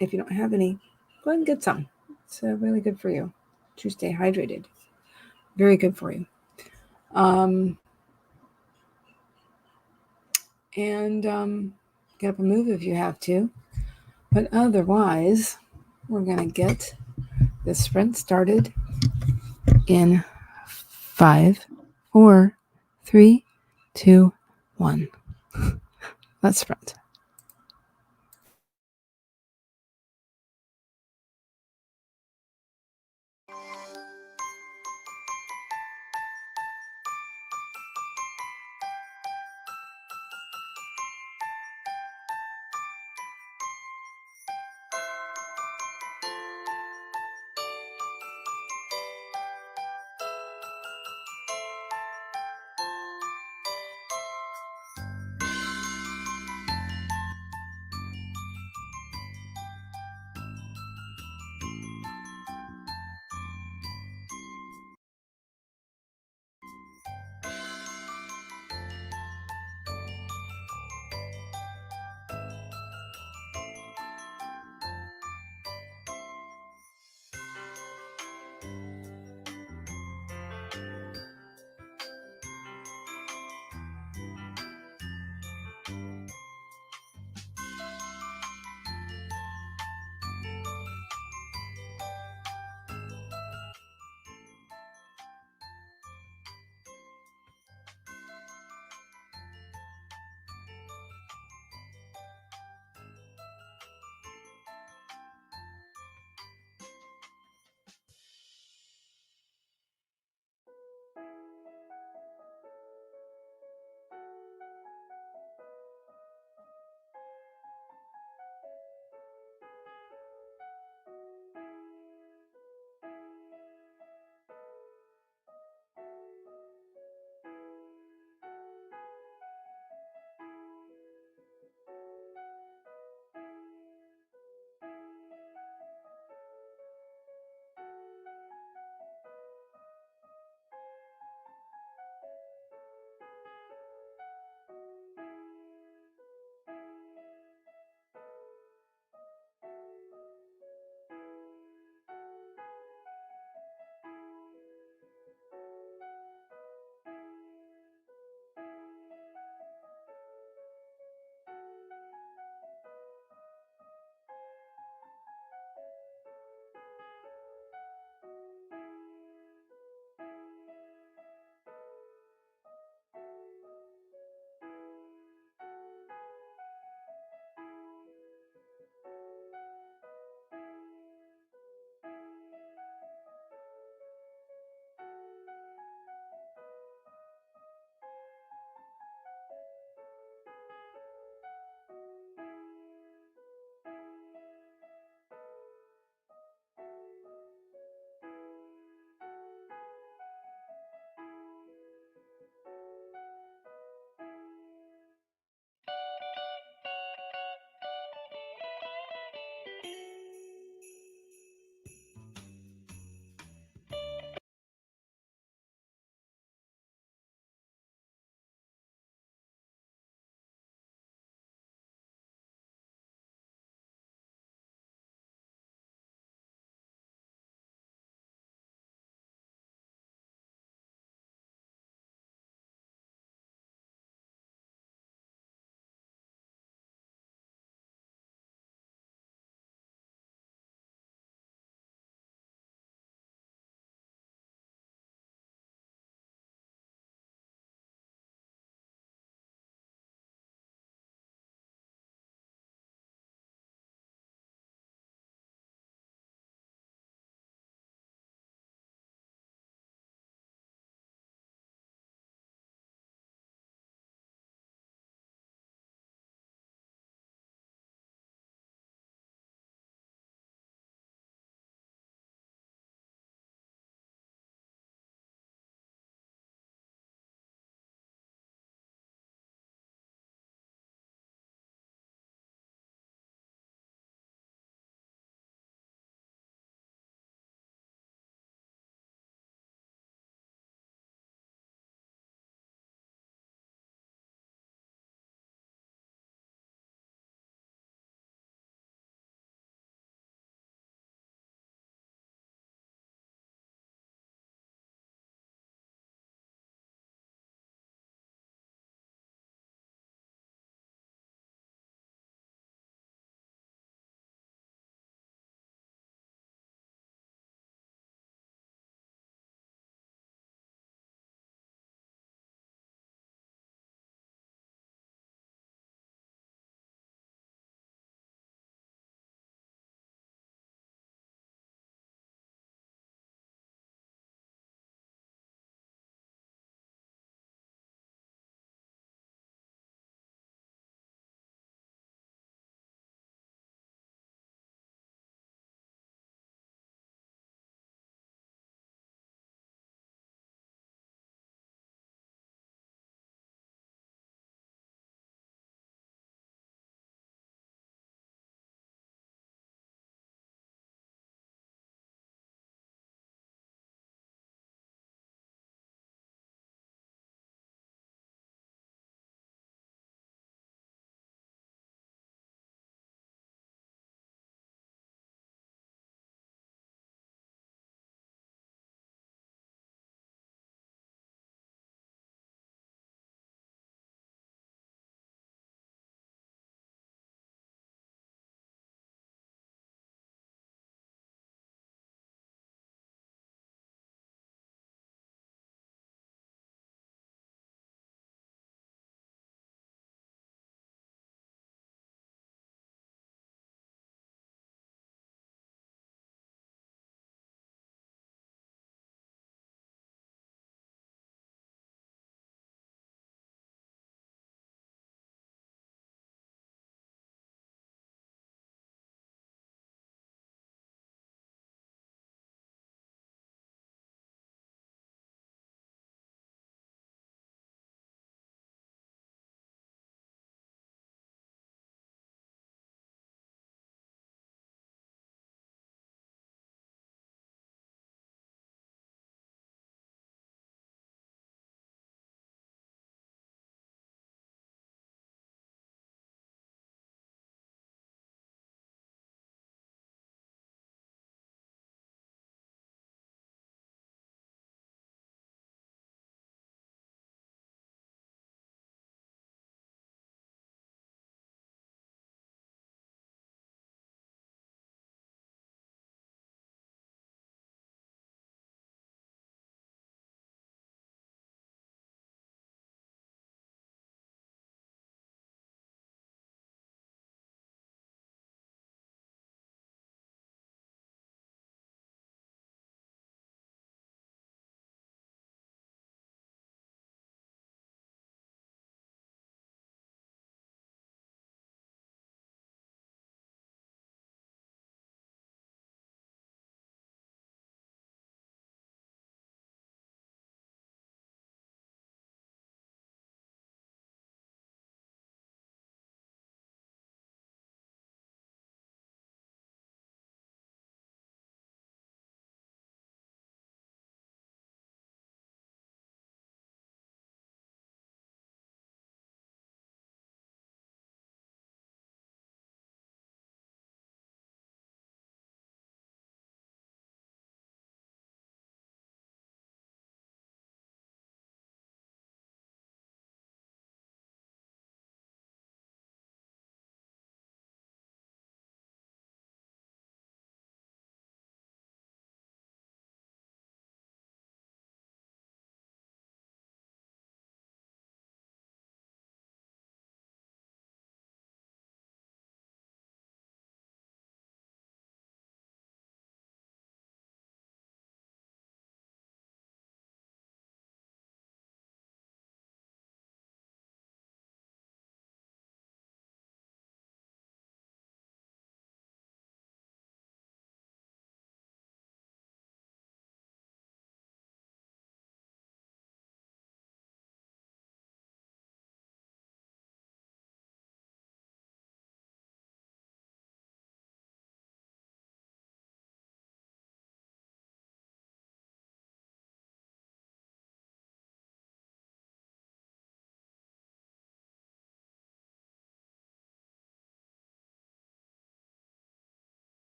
if you don't have any. Go ahead and get some. It's really good for you to stay hydrated. Very good for you. And get up and move if you have to. But otherwise, we're going to get this sprint started in 5, 4, 3, 2, 1. Let's sprint.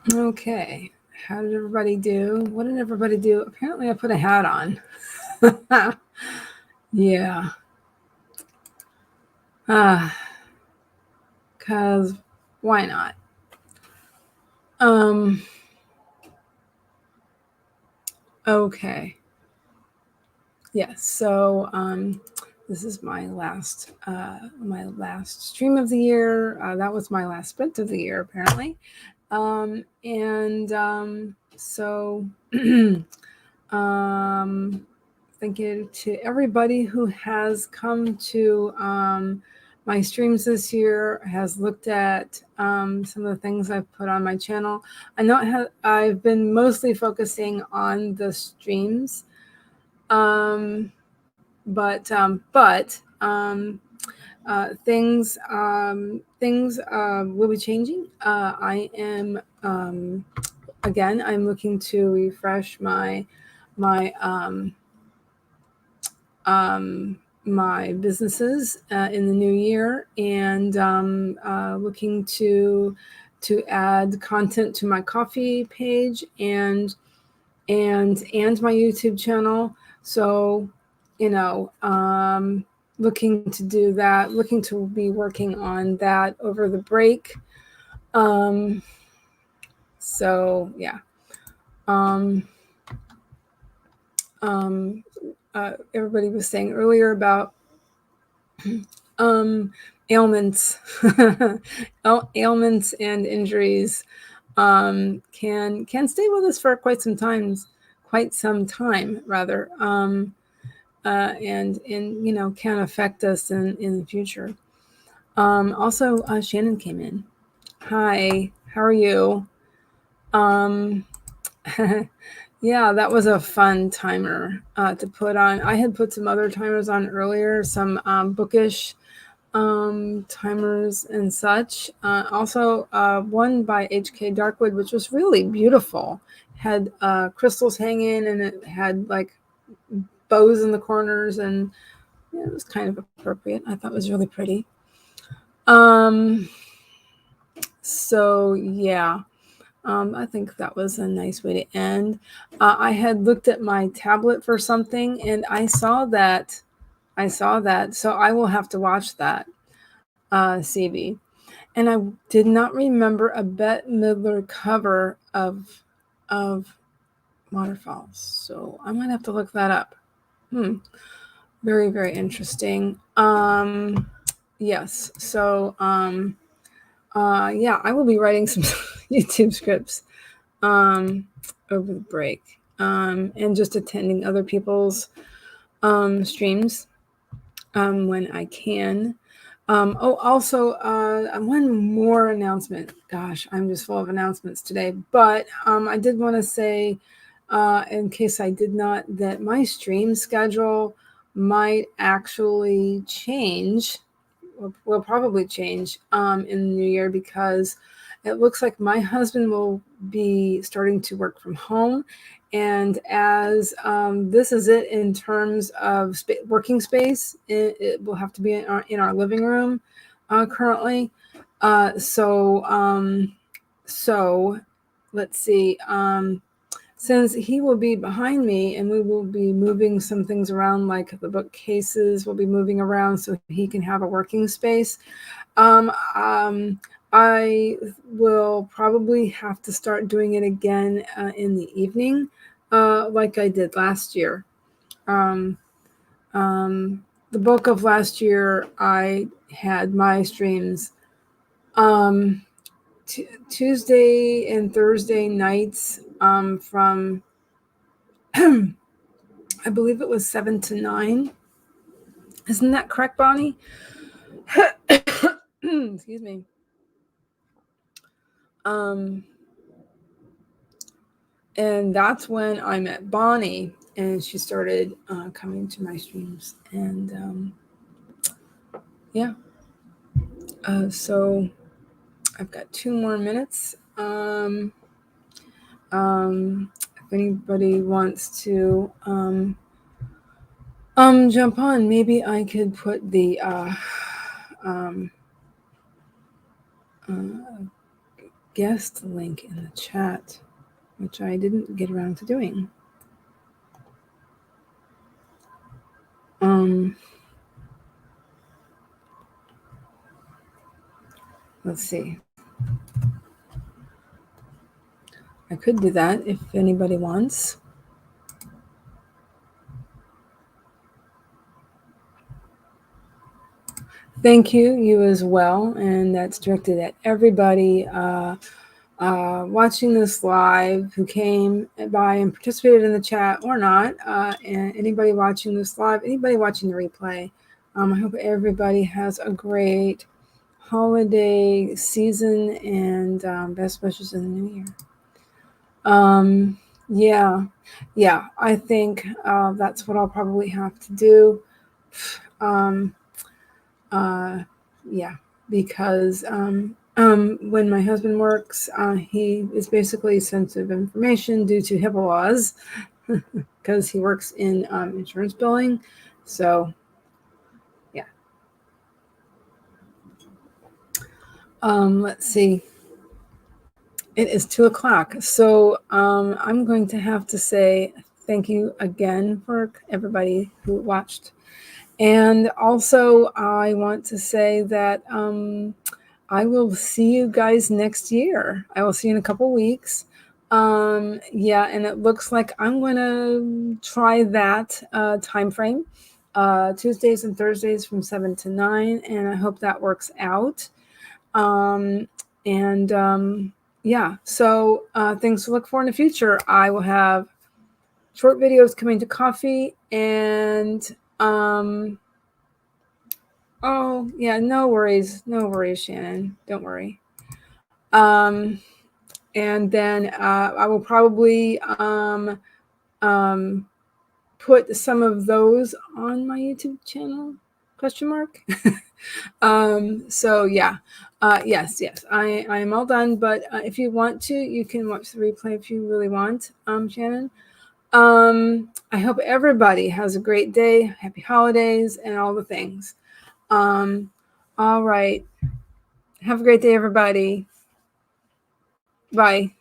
Okay. How did everybody do? What did everybody do? Apparently, I put a hat on. Yeah. Because why not? Okay. Yes. So this is my last stream of the year. That was my last sprint of the year, apparently. So thank you to everybody who has come to my streams this year, has looked at some of the things I've put on my channel. I know I've been mostly focusing on the streams, things will be changing. I am again. I'm looking to refresh my my businesses in the new year, and looking to add content to my coffee page and my YouTube channel. So, looking to do that, looking to be working on that over the break. So yeah. Everybody was saying earlier about ailments, ailments and injuries can stay with us for quite some time rather, and can affect us in the future. Also, Shannon came in. Hi, how are you? Yeah, that was a fun timer to put on. I had put some other timers on earlier, some bookish timers and such. Also, one by H.K. Darkwood, which was really beautiful. Had crystals hanging, and it had like bows in the corners, and it was kind of appropriate. I thought it was really pretty. So yeah. I think that was a nice way to end. I had looked at my tablet for something, and I saw that. So I will have to watch that, CB. And I did not remember a Bette Midler cover of Waterfalls. So I might have to look that up. Very, very interesting. Yes. So yeah, I will be writing some YouTube scripts over the break, and just attending other people's streams when I can. Also, one more announcement. Gosh, I'm just full of announcements today. But I did want to say, in case I did not, that my stream schedule might actually change. Will probably change in the new year, because it looks like my husband will be starting to work from home. And as this is it in terms of working space, it will have to be in our living room currently. So let's see. Since he will be behind me, and we will be moving some things around, like the bookcases will be moving around so he can have a working space. I will probably have to start doing it again in the evening, like I did last year. The bulk of last year, I had my streams Tuesday and Thursday nights from I believe it was 7 to 9. Isn't that correct, Bonnie? Excuse me. And that's when I met Bonnie, and she started coming to my streams. And yeah. So I've got 2 more minutes. If anybody wants to jump on, maybe I could put the guest link in the chat, which I didn't get around to doing. Let's see. I could do that if anybody wants. Thank you, you as well. And that's directed at everybody watching this live who came by and participated in the chat or not. And anybody watching this live, anybody watching the replay. I hope everybody has a great holiday season and best wishes in the new year. Yeah, I think that's what I'll probably have to do. Yeah, because when my husband works, he is basically sensitive information due to HIPAA laws because he works in insurance billing. So, yeah. Let's see. It is 2:00. So I'm going to have to say thank you again for everybody who watched. And also, I want to say that I will see you guys next year. I will see you in a couple weeks. Yeah, and it looks like I'm going to try that time frame, Tuesdays and Thursdays from 7 to 9, and I hope that works out. Yeah, so things to look for in the future. I will have short videos coming to Coffee, and oh yeah, no worries, Shannon, don't worry. And then I will probably put some of those on my YouTube channel, ? So yeah, yes, I am all done, but if you want to, you can watch the replay if you really want, Shannon. I hope everybody has a great day, happy holidays, and all the things. All right. Have a great day, everybody. Bye.